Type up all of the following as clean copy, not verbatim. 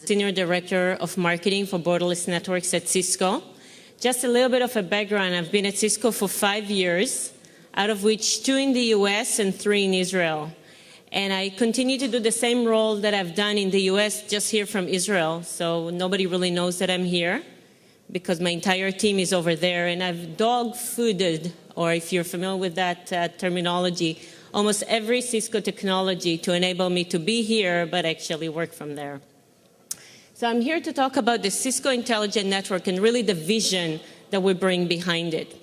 Senior Director of Marketing for Borderless Networks at Cisco. Just a little bit of a background. I've been at Cisco for 5 years, out of which 2 in the US and 3 in Israel. And I continue to do the same role that I've done in the US, just here from Israel. So nobody really knows that I'm here because my entire team is over there. And I've dog-fooded, or if you're familiar with that terminology, almost every Cisco technology to enable me to be here, but actually work from there. So I'm here to talk about the Cisco Intelligent Network and really the vision that we bring behind it.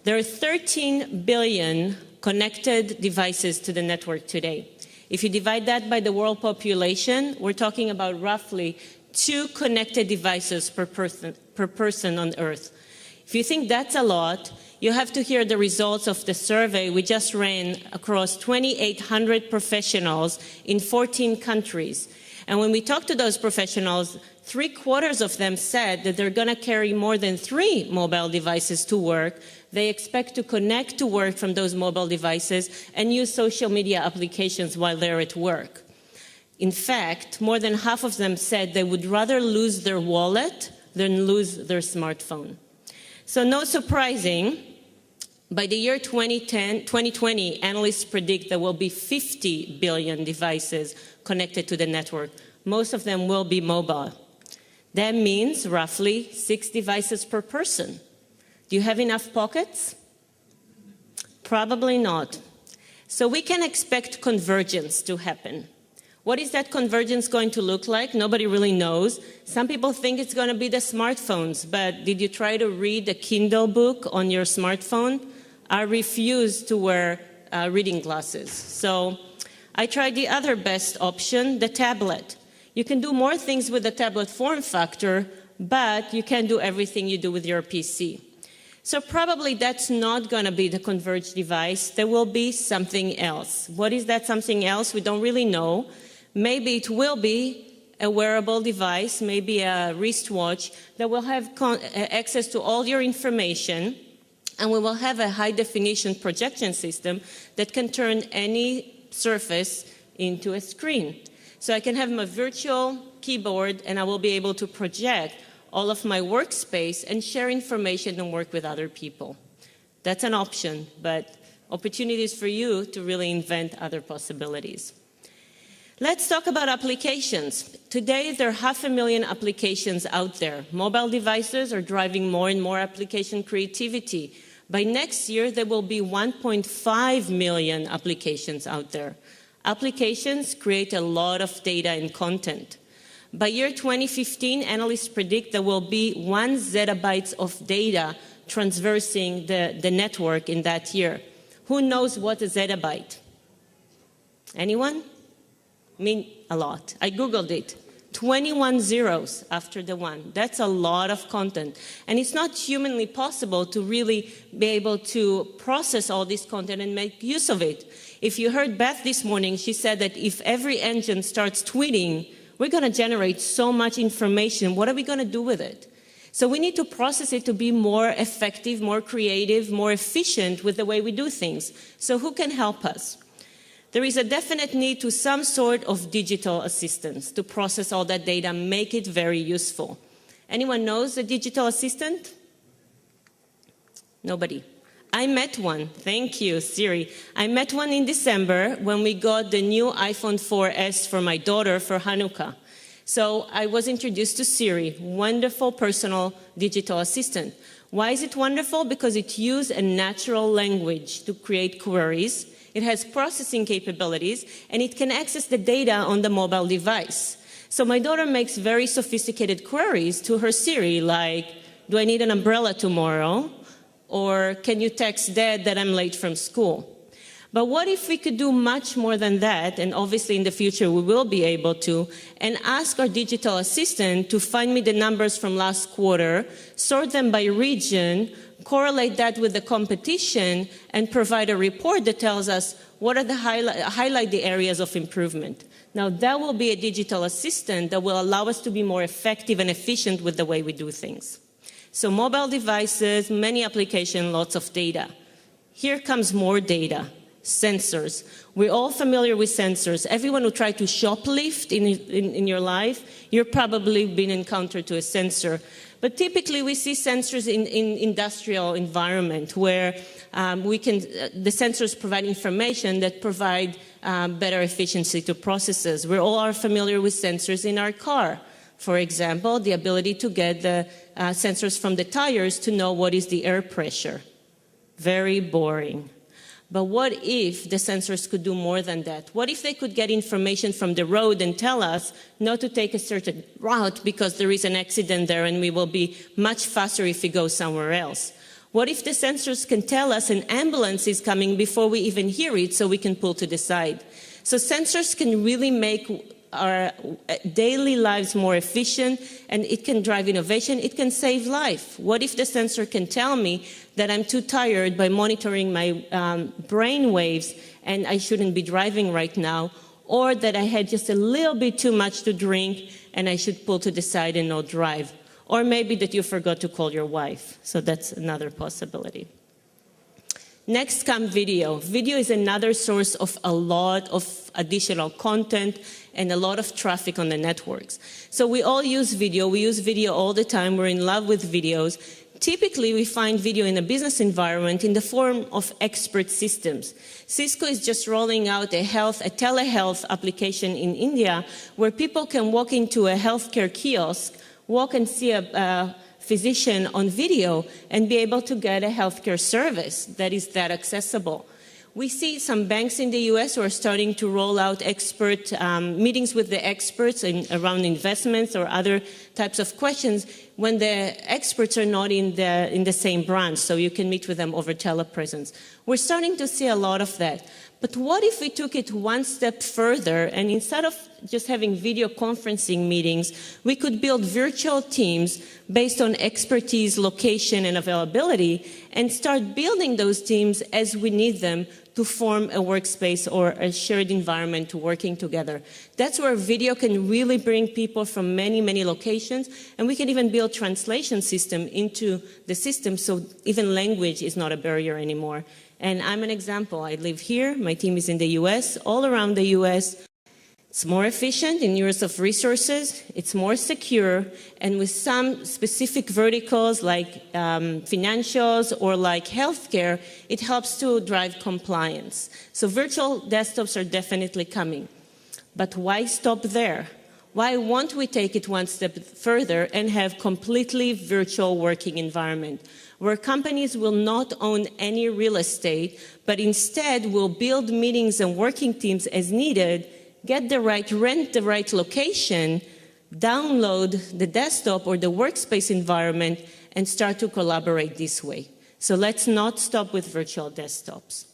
There are 13 billion connected devices to the network today. If you divide that by the world population, we're talking about roughly 2 connected devices per person on Earth. If you think that's a lot, you have to hear the results of the survey we just ran across 2,800 professionals in 14 countries. And when we talked to those professionals, 3/4 of them said that they're going to carry more than 3 mobile devices to work. They expect to connect to work from those mobile devices and use social media applications while they're at work. In fact, more than half of them said they would rather lose their wallet than lose their smartphone. So no surprising, by the year 2020, analysts predict there will be 50 billion devices connected to the network. Most of them will be mobile. That means roughly 6 devices per person. Do you have enough pockets? Probably not. So we can expect convergence to happen. What is that convergence going to look like? Nobody really knows. Some people think it's going to be the smartphones, but did you try to read a Kindle book on your smartphone? I refuse to wear reading glasses. So I tried the other best option, the tablet. You can do more things with the tablet form factor, but you can't do everything you do with your PC. So probably that's not going to be the converged device. There will be something else. What is that something else? We don't really know. Maybe it will be a wearable device, maybe a wristwatch that will have access to all your information, and we will have a high-definition projection system that can turn any surface into a screen. So I can have my virtual keyboard, and I will be able to project all of my workspace and share information and work with other people. That's an option, but opportunities for you to really invent other possibilities. Let's talk about applications. Today, there are 500,000 applications out there. Mobile devices are driving more and more application creativity. By next year, there will be 1.5 million applications out there. Applications create a lot of data and content. By year 2015, analysts predict there will be 1 zettabyte of data traversing the network in that year. Who knows what a zettabyte? Anyone? I mean, a lot. I Googled it. 21 zeros after the 1. That's a lot of content. And it's not humanly possible to really be able to process all this content and make use of it. If you heard Beth this morning, she said that if every engine starts tweeting, we're going to generate so much information. What are we going to do with it? So we need to process it to be more effective, more creative, more efficient with the way we do things. So who can help us? There is a definite need to some sort of digital assistance to process all that data, make it very useful. Anyone knows a digital assistant? Nobody. I met one. Thank you, Siri. I met one in December when we got the new iPhone 4S for my daughter for Hanukkah. So I was introduced to Siri, wonderful personal digital assistant. Why is it wonderful? Because it uses a natural language to create queries. It has processing capabilities, and it can access the data on the mobile device. So my daughter makes very sophisticated queries to her Siri, like, do I need an umbrella tomorrow? Or can you text Dad that I'm late from school? But what if we could do much more than that, and obviously in the future we will be able to, and ask our digital assistant to find me the numbers from last quarter, sort them by region, correlate that with the competition, and provide a report that tells us what are the highlight the areas of improvement. Now that will be a digital assistant that will allow us to be more effective and efficient with the way we do things. So mobile devices, many applications, lots of data. Here comes more data. sensors. We're all familiar with sensors. Everyone who tried to shoplift in your life, you're probably been encountered to a sensor. But typically we see sensors in industrial environment where the sensors provide information that provide better efficiency to processes. We all are familiar with sensors in our car. For example, the ability to get the sensors from the tires to know what is the air pressure. Very boring. But what if the sensors could do more than that? What if they could get information from the road and tell us not to take a certain route because there is an accident there and we will be much faster if we go somewhere else? What if the sensors can tell us an ambulance is coming before we even hear it so we can pull to the side? So sensors can really make our daily lives more efficient, and it can drive innovation. It can save life. What if the sensor can tell me that I'm too tired by monitoring my brain waves and I shouldn't be driving right now, or that I had just a little bit too much to drink and I should pull to the side and not drive? Or maybe that you forgot to call your wife. So that's another possibility. Next comes video. Video is another source of a lot of additional content and a lot of traffic on the networks. So we all use video. We use video all the time. We're in love with videos. Typically, we find video in a business environment in the form of expert systems. Cisco is just rolling out a telehealth application in India where people can walk into a healthcare kiosk, walk and see a physician on video and be able to get a healthcare service that is that accessible. We see some banks in the US who are starting to roll out expert meetings with the experts around investments or other types of questions when the experts are not in the same branch, so you can meet with them over telepresence. We're starting to see a lot of that. But what if we took it one step further and instead of just having video conferencing meetings, we could build virtual teams based on expertise, location, and availability and start building those teams as we need them to form a workspace or a shared environment to working together. That's where video can really bring people from many, many locations, and we can even build translation system into the system so even language is not a barrier anymore. And I'm an example. I live here, my team is in the US, all around the US. It's more efficient in use of resources, it's more secure, and with some specific verticals like financials or like healthcare, it helps to drive compliance. So virtual desktops are definitely coming. But why stop there? Why won't we take it one step further and have completely virtual working environment, where companies will not own any real estate, but instead will build meetings and working teams as needed, rent the right location, download the desktop or the workspace environment, and start to collaborate this way. So let's not stop with virtual desktops.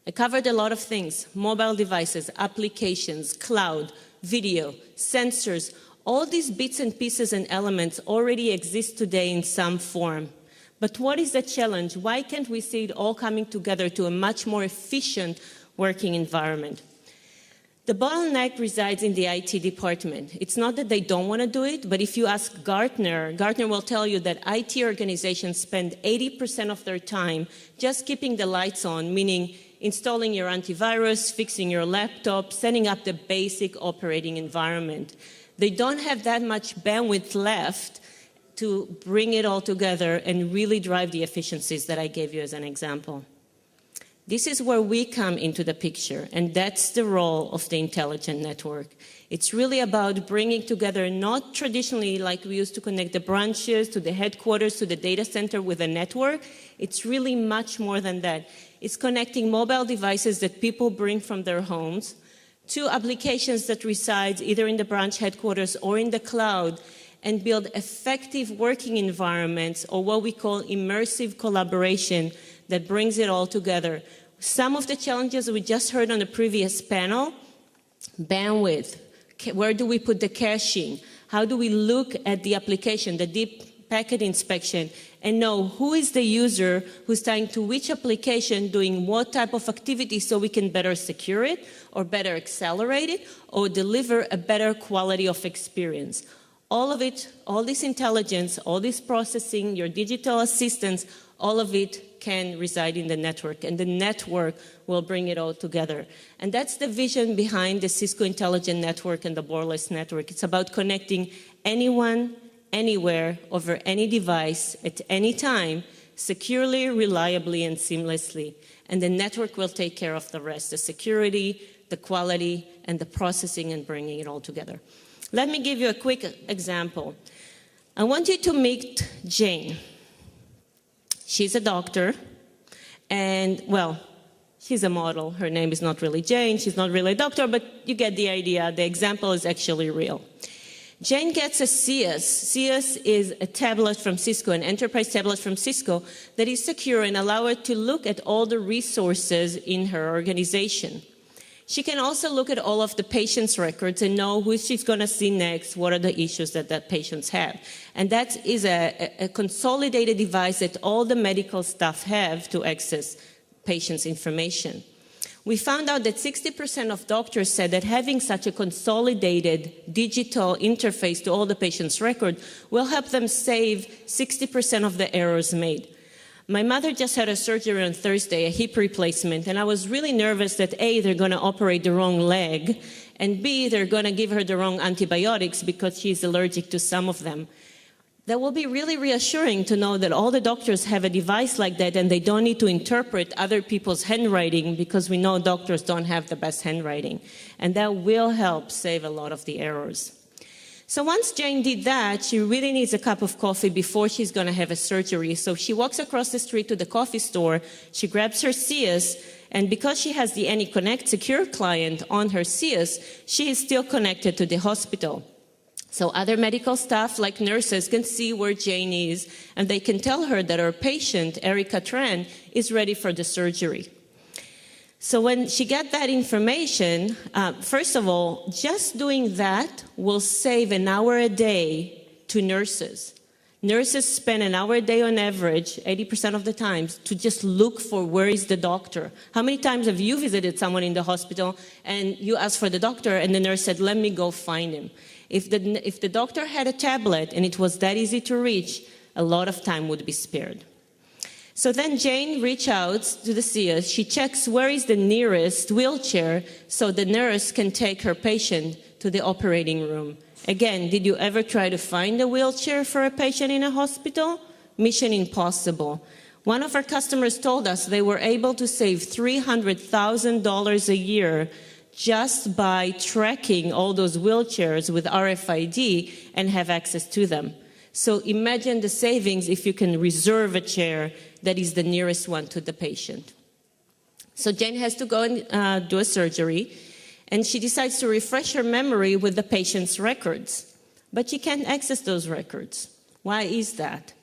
I covered a lot of things: mobile devices, applications, cloud, video, sensors. All these bits and pieces and elements already exist today in some form. But what is the challenge? Why can't we see it all coming together to a much more efficient working environment? The bottleneck resides in the IT department. It's not that they don't want to do it, but if you ask Gartner will tell you that IT organizations spend 80% of their time just keeping the lights on, meaning installing your antivirus, fixing your laptop, setting up the basic operating environment. They don't have that much bandwidth left to bring it all together and really drive the efficiencies that I gave you as an example. This is where we come into the picture, and that's the role of the intelligent network. It's really about bringing together, not traditionally like we used to connect the branches to the headquarters to the data center with a network. It's really much more than that. It's connecting mobile devices that people bring from their homes to applications that reside either in the branch headquarters or in the cloud, and build effective working environments, or what we call immersive collaboration, that brings it all together. Some of the challenges we just heard on the previous panel: bandwidth, where do we put the caching? How do we look at the application, the deep packet inspection, and know who is the user who's tying to which application, doing what type of activity, so we can better secure it, or better accelerate it, or deliver a better quality of experience. All of it, all this intelligence, all this processing, your digital assistants, all of it can reside in the network, and the network will bring it all together. And that's the vision behind the Cisco Intelligent Network and the Borderless Network. It's about connecting anyone, anywhere, over any device, at any time, securely, reliably, and seamlessly. And the network will take care of the rest, the security, the quality, and the processing, and bringing it all together. Let me give you a quick example. I want you to meet Jane. She's a doctor, and, well, she's a model. Her name is not really Jane. She's not really a doctor, but you get the idea. The example is actually real. Jane gets a CS. CS is a tablet from Cisco, an enterprise tablet from Cisco that is secure and allows her to look at all the resources in her organization. She can also look at all of the patient's records and know who she's going to see next, what are the issues that patients have. And that is a consolidated device that all the medical staff have to access patients' information. We found out that 60% of doctors said that having such a consolidated digital interface to all the patients' records will help them save 60% of the errors made. My mother just had a surgery on Thursday, a hip replacement, and I was really nervous that A, they're going to operate the wrong leg, and B, they're going to give her the wrong antibiotics because she's allergic to some of them. That will be really reassuring to know that all the doctors have a device like that and they don't need to interpret other people's handwriting because we know doctors don't have the best handwriting. And that will help save a lot of the errors. So once Jane did that, she really needs a cup of coffee before she's going to have a surgery. So she walks across the street to the coffee store, she grabs her CS, and because she has the AnyConnect secure client on her CS, she is still connected to the hospital. So other medical staff, like nurses, can see where Jane is, and they can tell her that her patient, Erica Tran, is ready for the surgery. So when she gets that information, first of all, just doing that will save an hour a day to nurses. Nurses spend an hour a day on average, 80% of the times, to just look for where is the doctor. How many times have you visited someone in the hospital and you asked for the doctor and the nurse said, let me go find him? If the doctor had a tablet and it was that easy to reach, a lot of time would be spared. So then Jane reaches out to the CS. She checks where is the nearest wheelchair so the nurse can take her patient to the operating room. Again, did you ever try to find a wheelchair for a patient in a hospital? Mission impossible. One of our customers told us they were able to save $300,000 a year just by tracking all those wheelchairs with RFID and have access to them. So imagine the savings if you can reserve a chair that is the nearest one to the patient. So Jane has to go and do a surgery, and she decides to refresh her memory with the patient's records. But she can't access those records. Why is that?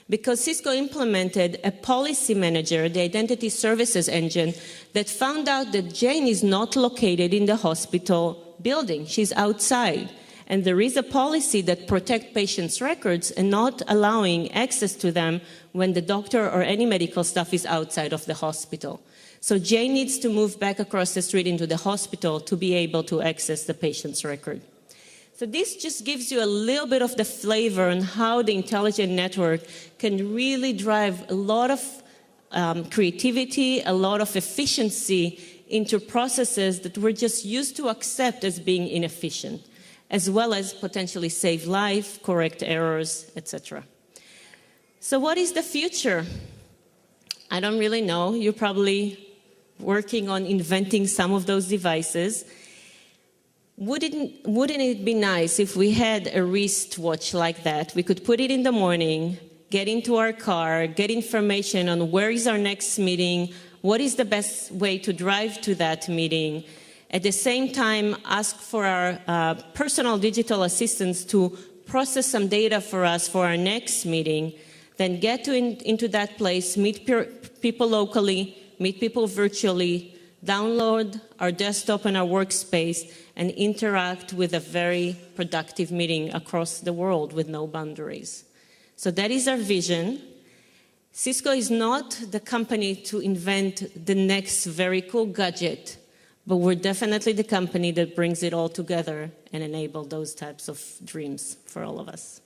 Because Cisco implemented a policy manager, the identity services engine, that found out that Jane is not located in the hospital building. She's outside. And there is a policy that protects patients' records and not allowing access to them when the doctor or any medical staff is outside of the hospital. So Jane needs to move back across the street into the hospital to be able to access the patient's record. So this just gives you a little bit of the flavor on how the intelligent network can really drive a lot of creativity, a lot of efficiency into processes that we're just used to accept as being inefficient, as well as potentially save life, correct errors, etc. So what is the future? I don't really know. You're probably working on inventing some of those devices. Wouldn't it be nice if we had a wristwatch like that? We could put it in the morning, get into our car, get information on where is our next meeting, what is the best way to drive to that meeting. At the same time, ask for our personal digital assistants to process some data for us for our next meeting, then get into that place, meet people locally, meet people virtually, download our desktop and our workspace, and interact with a very productive meeting across the world with no boundaries. So that is our vision. Cisco is not the company to invent the next very cool gadget, but we're definitely the company that brings it all together and enable those types of dreams for all of us.